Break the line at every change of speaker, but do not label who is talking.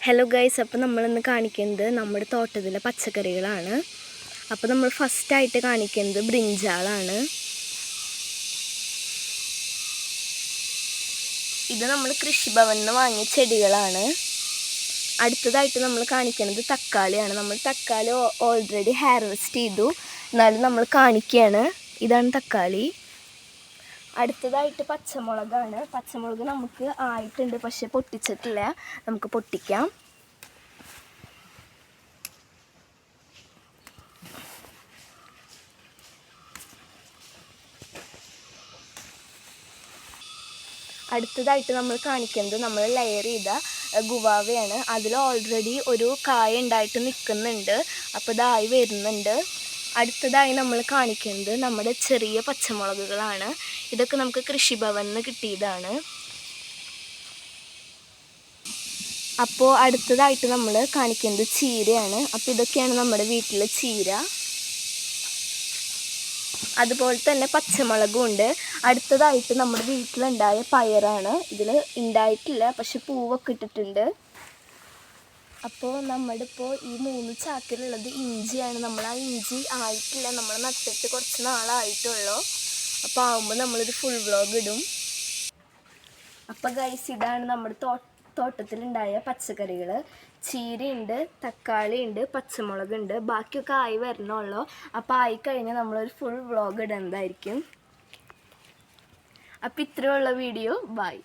Hello guys, അപ്പോൾ നമ്മളിന്ന് കാണിക്കുന്നത് നമ്മുടെ തോട്ടത്തിലെ പച്ചക്കറികളാണ്. അപ്പോൾ നമ്മൾ ഫസ്റ്റായിട്ട് കാണിക്കുന്നത് ബ്രിഞ്ചാളാണ്. ഇത് നമ്മൾ കൃഷിഭവനിൽ നിന്ന് വാങ്ങിയ ചെടികളാണ്. അടുത്തതായിട്ട് നമ്മൾ കാണിക്കുന്നത് തക്കാളിയാണ്. നമ്മൾ തക്കാളി ഓൾറെഡി ഹാർവെസ്റ്റ് ചെയ്തു, എന്നാലും നമ്മൾ കാണിക്കുകയാണ്. ഇതാണ് തക്കാളി. അടുത്തതായിട്ട് പച്ചമുളകാണ്. പച്ചമുളക് നമുക്ക് ആയിട്ടുണ്ട്, പക്ഷെ പൊട്ടിച്ചിട്ടില്ല. നമുക്ക് പൊട്ടിക്കാം. അടുത്തതായിട്ട് നമ്മൾ കാണിക്കുന്നത് നമ്മൾ ലെയർ ചെയ്ത ഗുവാവയാണ്. അതിൽ ഓൾറെഡി ഒരു കായ ഉണ്ടായിട്ട് നിൽക്കുന്നുണ്ട്, അപ്പോൾ ഇതായി വരുന്നുണ്ട്. അടുത്തതായി നമ്മൾ കാണിക്കുന്നത് നമ്മുടെ ചെറിയ പച്ചമുളകുകളാണ്. ഇതൊക്കെ നമുക്ക് കൃഷിഭവനിൽ നിന്ന് കിട്ടിയതാണ്. അപ്പോൾ അടുത്തതായിട്ട് നമ്മൾ കാണിക്കുന്നത് ചീരയാണ്. അപ്പോൾ ഇതൊക്കെയാണ് നമ്മുടെ വീട്ടിലെ ചീര. അതുപോലെ തന്നെ പച്ചമുളകും ഉണ്ട്. അടുത്തതായിട്ട് നമ്മുടെ വീട്ടിലുണ്ടായ പയറാണ്. ഇതിൽ ഉണ്ടായിട്ടില്ല, പക്ഷെ പൂവൊക്കെ ഇട്ടിട്ടുണ്ട്. അപ്പോൾ നമ്മളിപ്പോൾ ഈ 3 ചാക്കിലുള്ളത് ഇഞ്ചിയാണ്. നമ്മൾ ആ ഇഞ്ചി ആയിട്ടില്ല, നമ്മൾ നട്ടിട്ട് കുറച്ച് നാളായിട്ടുള്ളൂ. അപ്പോൾ ആകുമ്പോൾ നമ്മളൊരു ഫുൾ വ്ളോഗ് ഇടും. അപ്പോൾ ഗൈസ്, ഇതാണ് നമ്മുടെ തോട്ടത്തിലുണ്ടായ പച്ചക്കറികൾ. ചീരയുണ്ട്, തക്കാളിയുണ്ട്, പച്ചമുളകുണ്ട്. ബാക്കിയൊക്കെ ആയി വരണുള്ളൂ. അപ്പോൾ ആയിക്കഴിഞ്ഞാൽ നമ്മളൊരു ഫുൾ വ്ളോഗ് ഇടുന്നതായിരിക്കും. അപ്പോൾ ഇത്രയുള്ള വീഡിയോ. ബൈ.